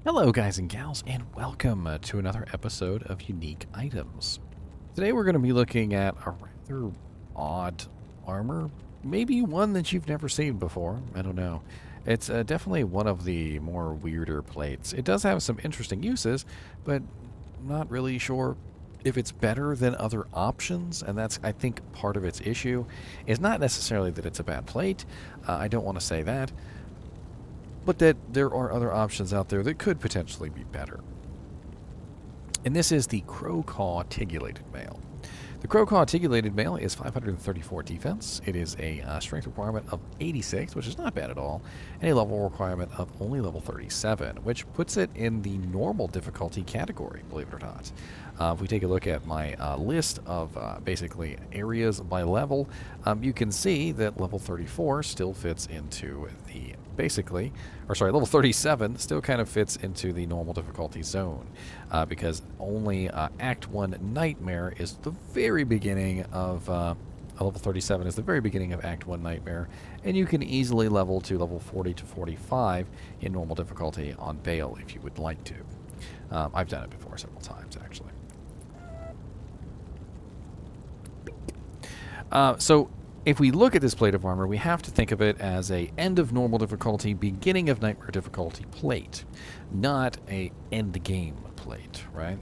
Hello guys and gals, and welcome to another episode of Unique Items. Today we're going to be looking at a rather odd armor, maybe one that you've never seen before, I don't know. It's definitely one of the more weirder plates. It does have some interesting uses, but not really sure if it's better than other options, and that's, I think, part of its issue. It's not necessarily that it's a bad plate, I don't want to say that, but that there are other options out there that could potentially be better. And this is the Crow Caw Tigulated Mail. The Crow Caw Tigulated Mail is 534 defense. It is a strength requirement of 86, which is not bad at all, and a level requirement of only level 37, which puts it in the normal difficulty category, believe it or not. If we take a look at my list of basically areas by level, you can see that level 34 still fits into the level 37 still kind of fits into the normal difficulty zone, because only Act 1 Nightmare is the very beginning of, level 37 is the very beginning of Act 1 Nightmare, and you can easily level to level 40 to 45 in normal difficulty on Bale if you would like to. I've done it before several times, actually. So if we look at this plate of armor, we have to think of it as a end of normal difficulty, beginning of nightmare difficulty plate, not a end game plate, right?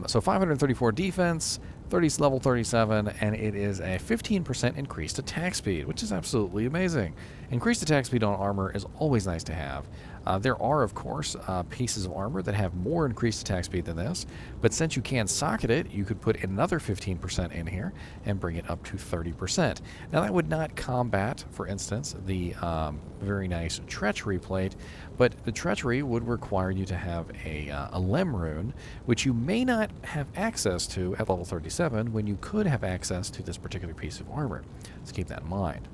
So 534 defense, level 37, and it is a 15% increased attack speed, which is absolutely amazing. Increased attack speed on armor is always nice to have. There are, of course, pieces of armor that have more increased attack speed than this, but since you can socket it, you could put another 15% in here and bring it up to 30%. Now, that would not combat, for instance, the very nice Treachery plate, but the Treachery would require you to have a Lem rune, which you may not have access to at level 37 when you could have access to this particular piece of armor. So keep that in mind.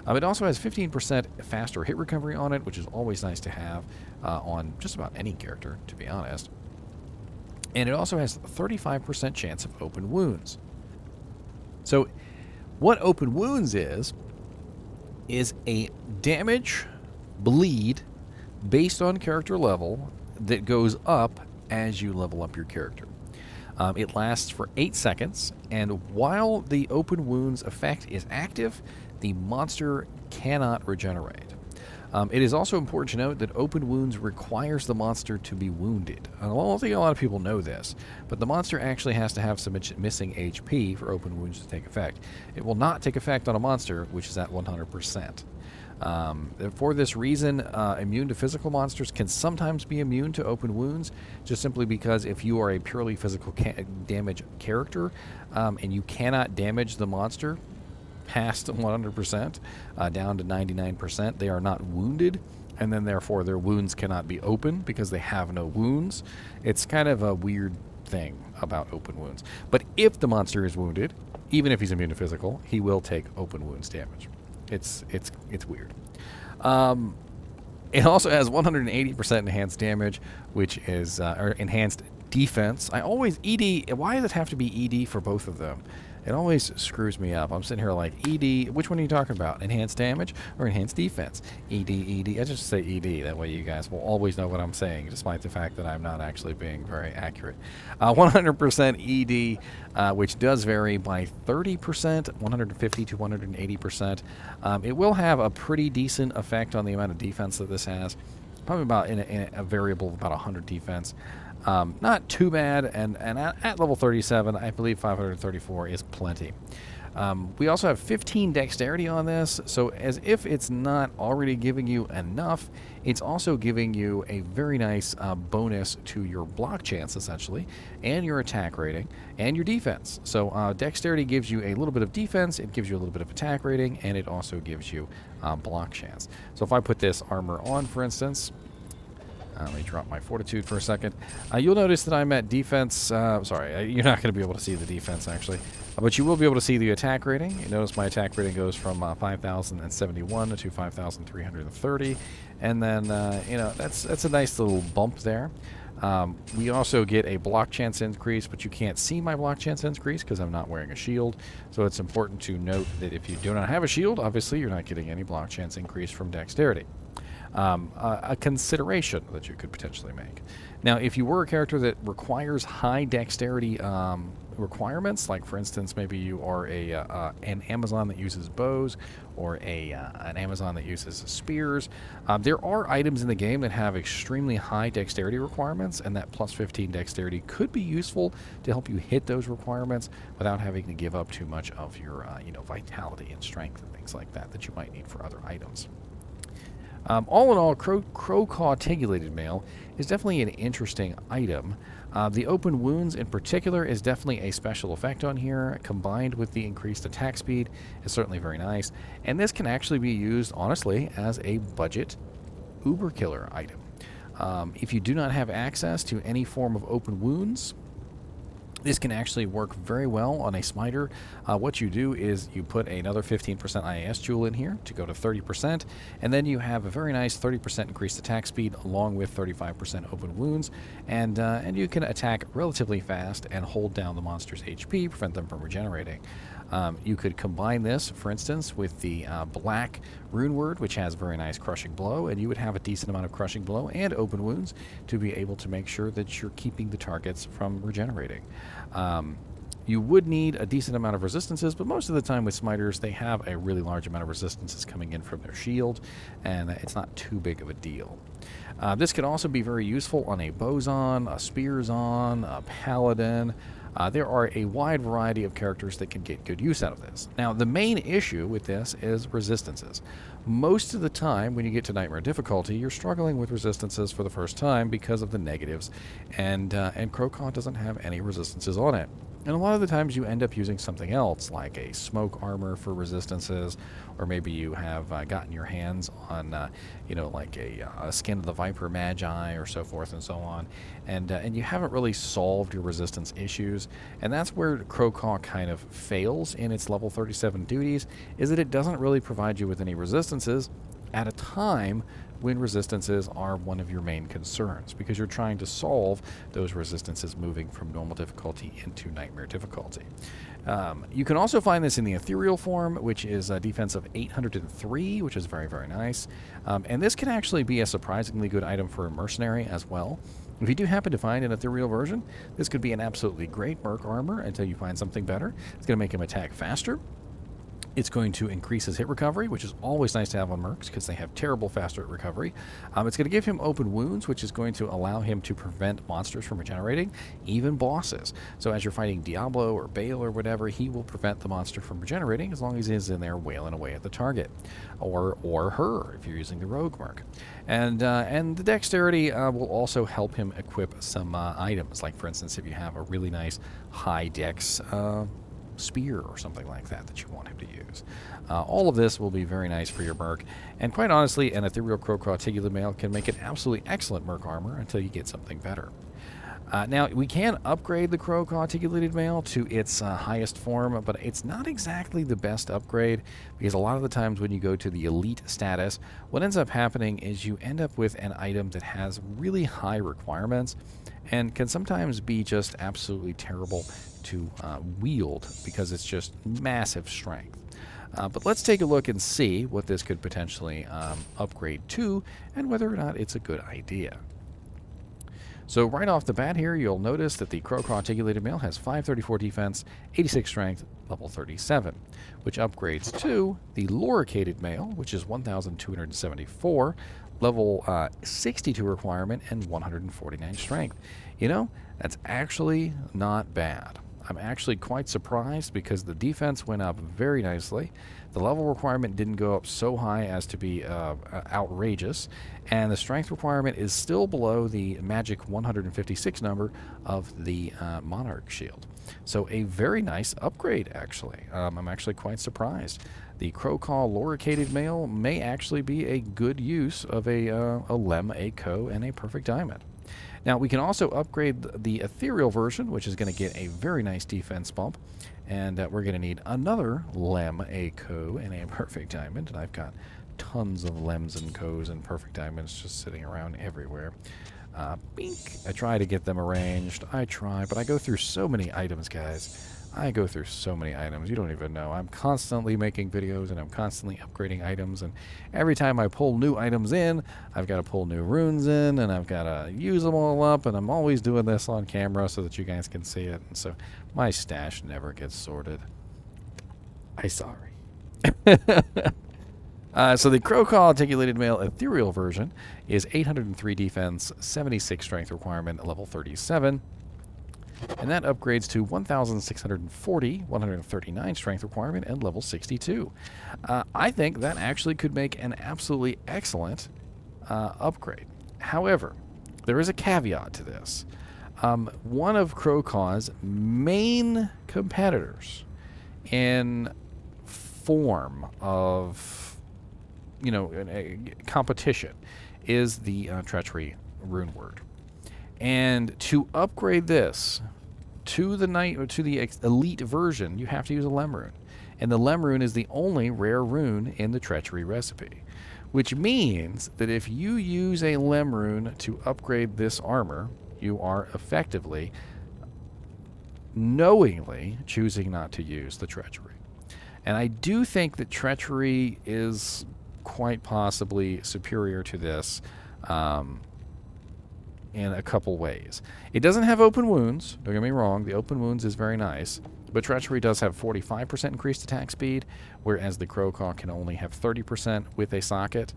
It also has 15% faster hit recovery on it, which is always nice to have on just about any character, to be honest. And it also has 35% chance of open wounds. So what open wounds is a damage bleed based on character level that goes up as you level up your character. It lasts for 8 seconds, and while the open wounds effect is active, the monster cannot regenerate. It is also important to note that open wounds requires the monster to be wounded. I don't think a lot of people know this, but the monster actually has to have some missing HP for open wounds to take effect. It will not take effect on a monster which is at 100%. For this reason, immune to physical monsters can sometimes be immune to open wounds, just simply because if you are a purely physical damage character and you cannot damage the monster past 100%, down to 99%, they are not wounded, and then therefore their wounds cannot be open because they have no wounds. It's kind of a weird thing about open wounds. But if the monster is wounded, even if he's immune to physical, he will take open wounds damage. It's weird. It also has 180% enhanced damage, which is or enhanced defense. Why does it have to be ED for both of them? It always screws me up. I'm sitting here like, ED, which one are you talking about? Enhanced damage or enhanced defense? ED. I just say ED. That way you guys will always know what I'm saying, despite the fact that I'm not actually being very accurate. 100% ED, which does vary by 30%, 150 to 180%. It will have a pretty decent effect on the amount of defense that this has. Probably about in a variable of about 100 defense. Not too bad, and at level 37, I believe 534 is plenty. We also have 15 Dexterity on this, so as if it's not already giving you enough, it's also giving you a very nice bonus to your block chance, essentially, and your attack rating, and your defense. So Dexterity gives you a little bit of defense, it gives you a little bit of attack rating, and it also gives you block chance. So if I put this armor on, for instance, let me drop my fortitude for a second. You'll notice that I'm at defense. Sorry, you're not going to be able to see the defense, actually. But you will be able to see the attack rating. You notice my attack rating goes from 5,071 to 5,330. And then, that's a nice little bump there. We also get a block chance increase, but you can't see my block chance increase because I'm not wearing a shield. So it's important to note that if you do not have a shield, obviously you're not getting any block chance increase from Dexterity. a consideration that you could potentially make. Now, if you were a character that requires high dexterity requirements, like for instance, maybe you are an Amazon that uses bows, or an Amazon that uses spears, there are items in the game that have extremely high dexterity requirements, and that plus 15 dexterity could be useful to help you hit those requirements without having to give up too much of your vitality and strength and things like that you might need for other items. All in all, Crow Caw Tigulated Mail is definitely an interesting item. The open wounds in particular is definitely a special effect on here, combined with the increased attack speed is certainly very nice. And this can actually be used, honestly, as a budget uber killer item. If you do not have access to any form of open wounds, this can actually work very well on a smiter. What you do is you put another 15% IAS jewel in here to go to 30%, and then you have a very nice 30% increased attack speed along with 35% open wounds, and you can attack relatively fast and hold down the monster's HP, prevent them from regenerating. You could combine this, for instance, with the black rune word, which has very nice crushing blow, and you would have a decent amount of crushing blow and open wounds to be able to make sure that you're keeping the targets from regenerating. You would need a decent amount of resistances, but most of the time with smiters, they have a really large amount of resistances coming in from their shield, and it's not too big of a deal. This could also be very useful on a boson, a spearzon, a paladin. There are a wide variety of characters that can get good use out of this. Now, the main issue with this is resistances. Most of the time, when you get to Nightmare difficulty, you're struggling with resistances for the first time because of the negatives, and Crow Caw doesn't have any resistances on it. And a lot of the times you end up using something else, like a smoke armor for resistances, or maybe you have gotten your hands on, like a Skin of the Viper Magi, or so forth and so on, and you haven't really solved your resistance issues. And that's where Crow Caw kind of fails in its level 37 duties, is that it doesn't really provide you with any resistances at a time when resistances are one of your main concerns, because you're trying to solve those resistances moving from normal difficulty into Nightmare difficulty. You can also find this in the ethereal form, which is a defense of 803, which is very, very nice. And this can actually be a surprisingly good item for a mercenary as well. If you do happen to find an ethereal version, this could be an absolutely great merc armor until you find something better. It's going to make him attack faster. It's going to increase his hit recovery, which is always nice to have on mercs because they have terrible fast hit recovery. It's going to give him open wounds, which is going to allow him to prevent monsters from regenerating, even bosses. So as you're fighting Diablo or Baal or whatever, he will prevent the monster from regenerating as long as he's in there wailing away at the target, or her if you're using the rogue merc. And the dexterity will also help him equip some items, like for instance, if you have a really nice high dex spear or something like that you want him to use. All of this will be very nice for your merc, and quite honestly, an ethereal Crow Caw Tigulated Mail can make an absolutely excellent merc armor until you get something better. Now, we can upgrade the Crow Caw Tigulated Mail to its highest form, but it's not exactly the best upgrade, because a lot of the times when you go to the elite status, what ends up happening is you end up with an item that has really high requirements and can sometimes be just absolutely terrible to wield because it's just massive strength. But let's take a look and see what this could potentially upgrade to and whether or not it's a good idea. So right off the bat here, you'll notice that the Crow Caw Tigulated Mail has 534 defense, 86 strength, level 37, which upgrades to the Loricated Mail, which is 1,274, level 62 requirement, and 149 strength. That's actually not bad. I'm actually quite surprised because the defense went up very nicely. The level requirement didn't go up so high as to be outrageous, and the strength requirement is still below the magic 156 number of the Monarch Shield. So a very nice upgrade, actually. I'm actually quite surprised. The Crow Caw Loricated Mail may actually be a good use of a Lem, a Co, and a Perfect Diamond. Now, we can also upgrade the ethereal version, which is going to get a very nice defense bump. And we're going to need another Lem, a Co, and a Perfect Diamond. And I've got tons of Lems and Co's and Perfect Diamonds just sitting around everywhere. Bink. I try to get them arranged. I try, but I go through so many items, guys. I go through so many items, you don't even know. I'm constantly making videos and I'm constantly upgrading items, and every time I pull new items in, I've got to pull new runes in, and I've got to use them all up, and I'm always doing this on camera so that you guys can see it, and so my stash never gets sorted. I'm sorry. So the Crow Caw Tigulated Male Ethereal version is 803 defense, 76 strength requirement, level 37. And that upgrades to 1,640, 139 strength requirement, and level 62. I think that actually could make an absolutely excellent upgrade. However, there is a caveat to this. One of Crow Caw's main competitors in form of, a competition is the Treachery rune word. And to upgrade this to the elite version, you have to use a Lem rune. And the Lem rune is the only rare rune in the Treachery recipe. Which means that if you use a Lem rune to upgrade this armor, you are effectively, knowingly choosing not to use the Treachery. And I do think that Treachery is quite possibly superior to this. In a couple ways. It doesn't have open wounds, don't get me wrong, the open wounds is very nice, but Treachery does have 45% increased attack speed, whereas the Crow Caw can only have 30% with a socket.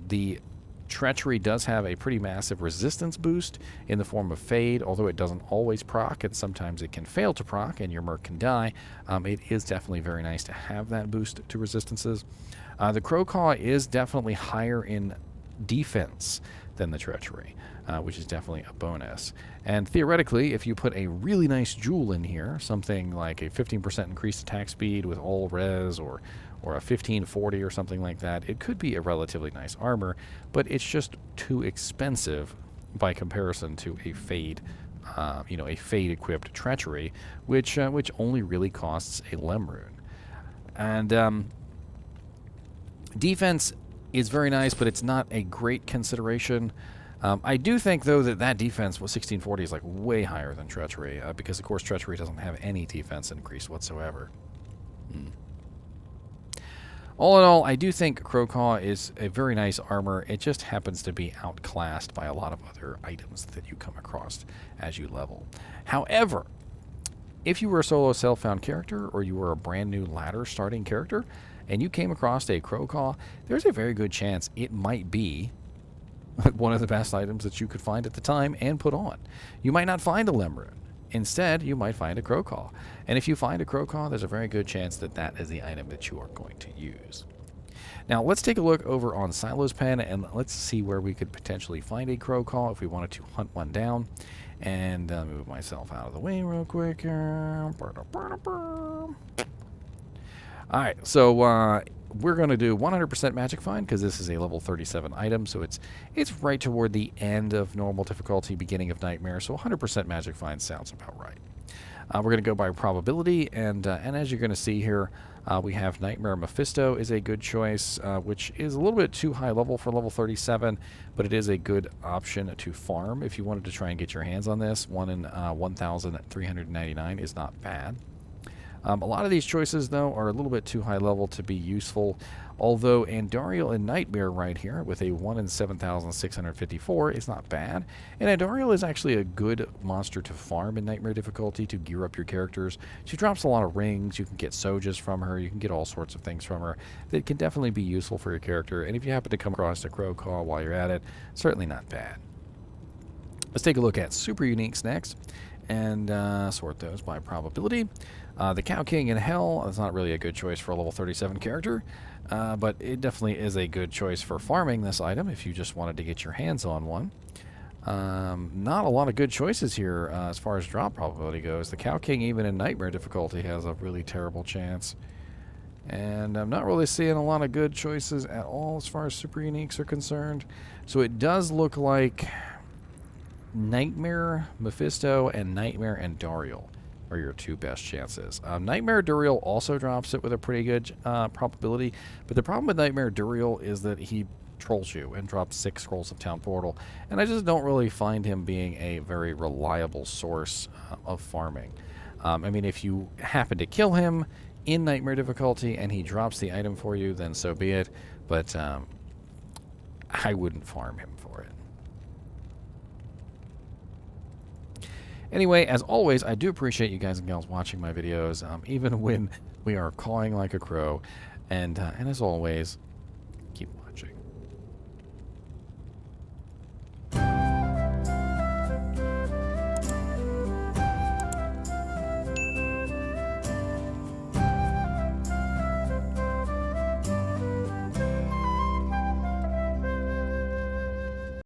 The Treachery does have a pretty massive resistance boost in the form of Fade, although it doesn't always proc, and sometimes it can fail to proc and your merc can die. It is definitely very nice to have that boost to resistances. The Crow Caw is definitely higher in defense than the Treachery, which is definitely a bonus. And theoretically, if you put a really nice jewel in here, something like a 15% increased attack speed with all res, or a 1540 or something like that, it could be a relatively nice armor, but it's just too expensive by comparison to a Fade, a Fade-equipped Treachery, which only really costs a Lem rune. And defense is very nice, but it's not a great consideration. I do think, though, that defense with 1640 is like way higher than Treachery, because, of course, Treachery doesn't have any defense increase whatsoever. All in all, I do think Crow Caw is a very nice armor. It just happens to be outclassed by a lot of other items that you come across as you level. However, if you were a solo self-found character, or you were a brand new ladder starting character, and you came across a Crow Caw, there's a very good chance it might be one of the best items that you could find at the time and put on. You might not find a Lem rune. Instead, you might find a Crow Caw. And if you find a Crow Caw, there's a very good chance that that is the item that you are going to use. Now, let's take a look over on Silo's Pen, and let's see where we could potentially find a Crow Caw if we wanted to hunt one down. And move myself out of the way real quick here. Alright, so we're going to do 100% Magic Find, because this is a level 37 item, so it's right toward the end of normal difficulty, beginning of Nightmare, so 100% Magic Find sounds about right. We're going to go by probability, and as you're going to see here, we have Nightmare Mephisto is a good choice, which is a little bit too high level for level 37, but it is a good option to farm if you wanted to try and get your hands on this. 1 in 1,399 is not bad. A lot of these choices, though, are a little bit too high level to be useful, although Andariel and Nightmare right here with a 1 in 7,654 is not bad. And Andariel is actually a good monster to farm in Nightmare difficulty to gear up your characters. She drops a lot of rings, you can get Sojas from her, you can get all sorts of things from her that can definitely be useful for your character, and if you happen to come across a Crow Caw while you're at it, certainly not bad. Let's take a look at Super Uniques next, and sort those by probability. The Cow King in Hell is not really a good choice for a level 37 character, but it definitely is a good choice for farming this item if you just wanted to get your hands on one. Not a lot of good choices here as far as drop probability goes. The Cow King, even in Nightmare difficulty, has a really terrible chance. And I'm not really seeing a lot of good choices at all as far as Super Uniques are concerned. So it does look like Nightmare Mephisto and Nightmare Andariel are your two best chances. Nightmare Duriel also drops it with a pretty good probability, but the problem with Nightmare Duriel is that he trolls you and drops 6 Scrolls of Town Portal, and I just don't really find him being a very reliable source of farming. I mean, if you happen to kill him in Nightmare difficulty and he drops the item for you, then so be it. But I wouldn't farm him for it. Anyway, as always, I do appreciate you guys and gals watching my videos, even when we are cawing like a crow. And as always,